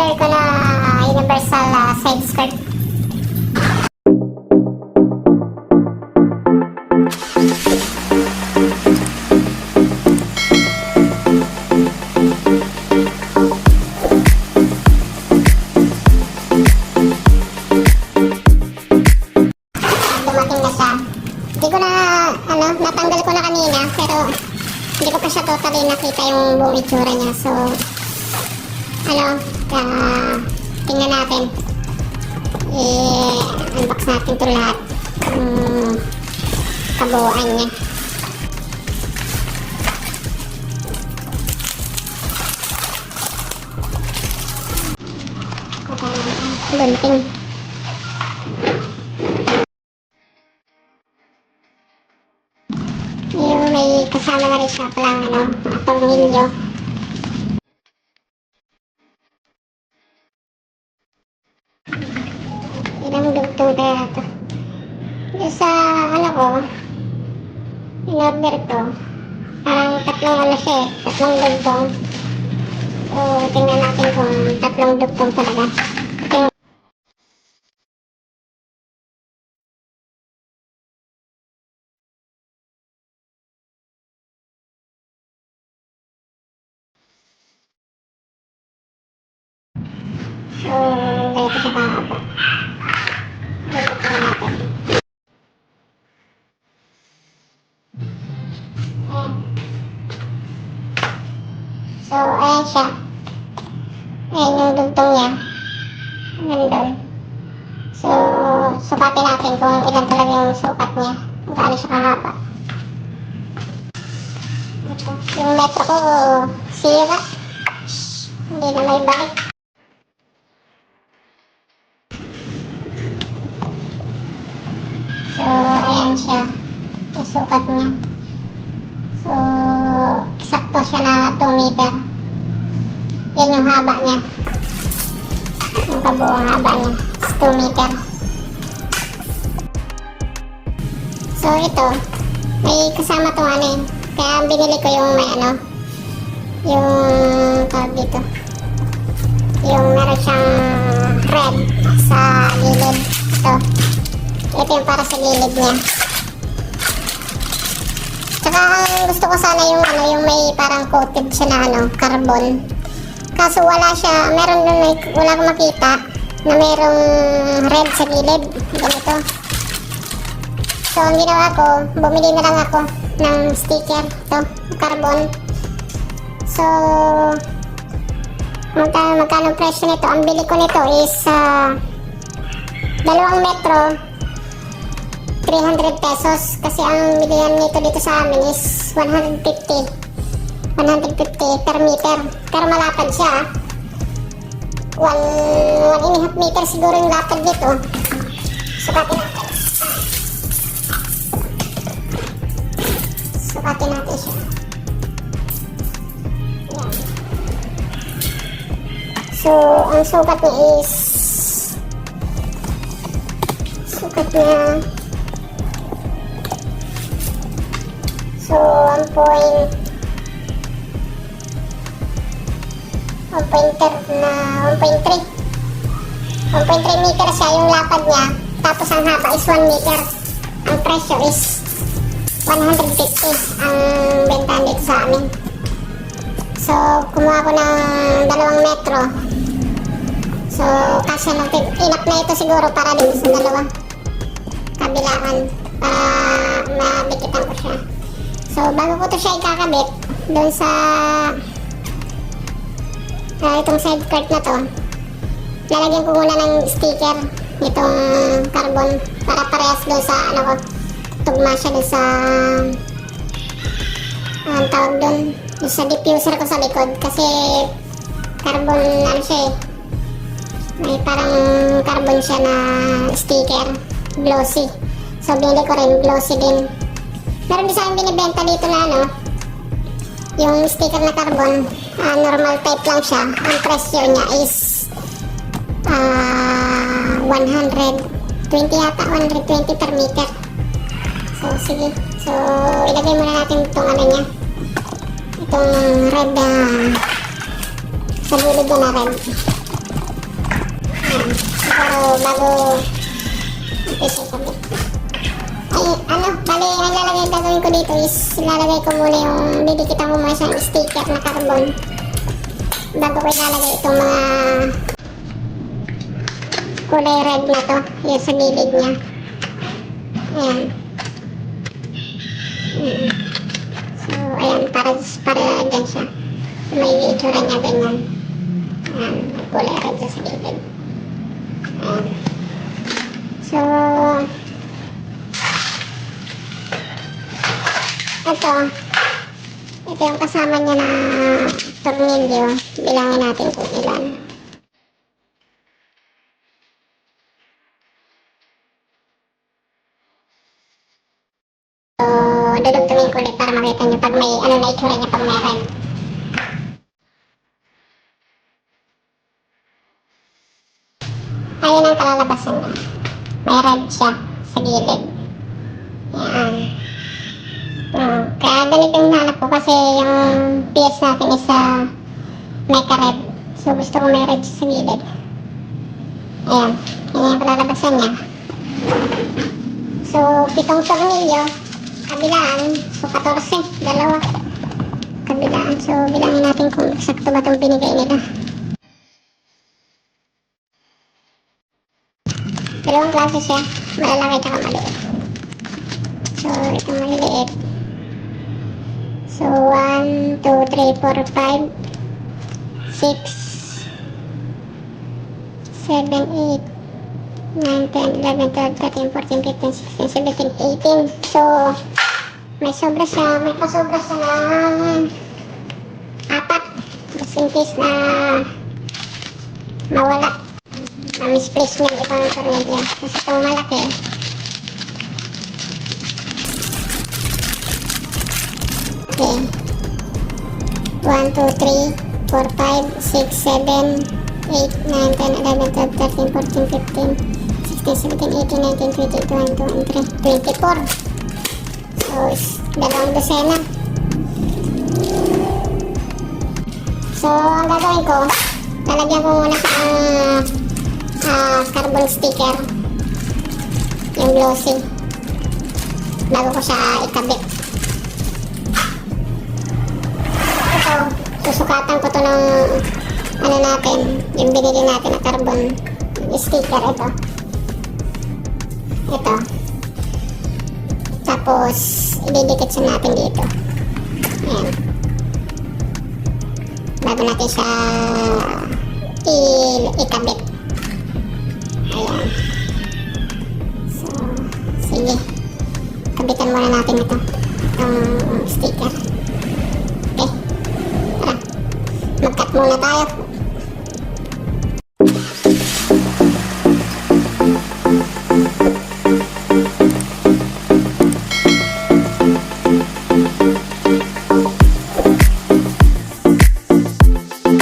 in-order ko na universal side skirt. Dumating na siya. Hindi ko na, natanggal ko na kanina, pero hindi ko pa siya totally nakita yung buong itsura niya. So, tingnan natin. I-unbox natin ito lahat. Kabuuan niya. Gunting. Yung may kasama na rin siya palang tornilyo. Ilang dugtong kaya ito. Yung sa in-order ko, parang tatlong siya eh, tatlong dugtong. So, tingnan natin kung tatlong dugtong talaga. So, ganito siya kahaba. So, ayan siya. Ayan yung dugtong niya. Nandun. So, sukatin natin kung ilan talaga yung sukat niya. Kung gaano siya kahaba. Yung metro ko, sira. Hindi na may balik. So, ayan siya. Yung sukat niya. So, sakto siya na 2 meter. Yan yung haba niya. Yung kabuong haba niya. 2 meter. So, ito. May kasama itong kaya binili ko yung may yung tawag dito. Yung meron siyang red sa gilid. Ito yung para sa gilid niya. Tsaka ang gusto ko sana yung may parang coated siya na carbon. Kaso wala siya, wala akong makita na merong red sa gilid. Ganito. So ang ginawa ko, bumili na lang ako ng sticker. Ito, carbon. So, magkano presyo nito? Ang bili ko nito is 2 metro. 300 pesos kasi ang bilihan nito dito sa amin is 150 per meter, pero malapad siya 1.5 meter siguro yung lapad dito. Sukatin natin siya. Yan. So ang sukat niya is so 1.3 meter siya yung lapad niya, tapos ang haba is 1 meter. Ang presyo is 150 ang bentahan dito sa amin. So kumuha ko ng 2 metro. So kasya lang, enough na ito siguro para din sa dalawa kabilaan para mabikitan ko siya. So bago ko to siya ikakabit doon sa itong side skirt na to, lalagyan ko muna ng sticker itong carbon para parehas doon sa tugma siya doon sa ang tawag doon sa diffuser ko sa likod kasi carbon siya may parang carbon siya na sticker, glossy. So bili ko rin glossy din. Meron din sa akin binibenta dito na yung sticker na carbon, normal type lang siya. Ang presyo niya is 120 yata, 120 per meter. So sige, so ilagay muna natin itong niya, itong red sa gilid na red. Pero bago umpisa kami. Ay, bali, ang gagawin ko dito is ilalagay ko muna yung, didikitan ko muna isang sticker na carbon bago ko ilalagay itong mga kulay red na to, yung sa gilid niya. Ayan. So, ayan, para dyan siya. May itsura niya ganyan. Ayan, kulay red siya sa gilid. Ayan. So, ito yung kasama niya na tornilyo. Bilangin natin kung ilan. So, dudugtungin ko ulit para makita niyo pag may na itsura niya pag may red. Ayun ang kalalabasan niya. May red siya sa gilid. Ayan. Kaya ganito yung hanap ko kasi yung PS natin is may ka-red. So gusto ko may red sa gilid. Ayan. Yan yung kalalabasan niya. So 7 tornilyo. Kabilaan. So 14. Dalawa. Kabilaan. So bilangin natin kung eksakto ba itong binigay nila. Dalawang klase siya. Malalaki at maliit. So ito maliliit. So 1, 2, 3, 4, 5, 6, 7, 8, 9, 10, 11, 12, 13, 14, 15, 16, 17, 18. So may sobra siya. May pasobra siya ng 4. Just in case na mawala. Misplacement ibang tornilyo. Kasi itong malaki. Okay. 1, 2, 3, 4, 5, 6, 7, 8, 9, 10, 11, 12, 13, 14, 15, 16, 17, 18, 19, 20, 21, 22, 24. So, dalawang dosena. So, ang gagawin ko, lalagyan ko muna sa carbon sticker yung glossy bago ko siya ikabit. Ito, susukatan ko to ng natin, yung binili natin na carbon sticker. Ito tapos ididikit sa natin dito. Ayan, bago natin siya ikabit. Ayan. So, sige. Kabitan muna natin itong sticker. Okay. Tara. Mag-cut muna tayo.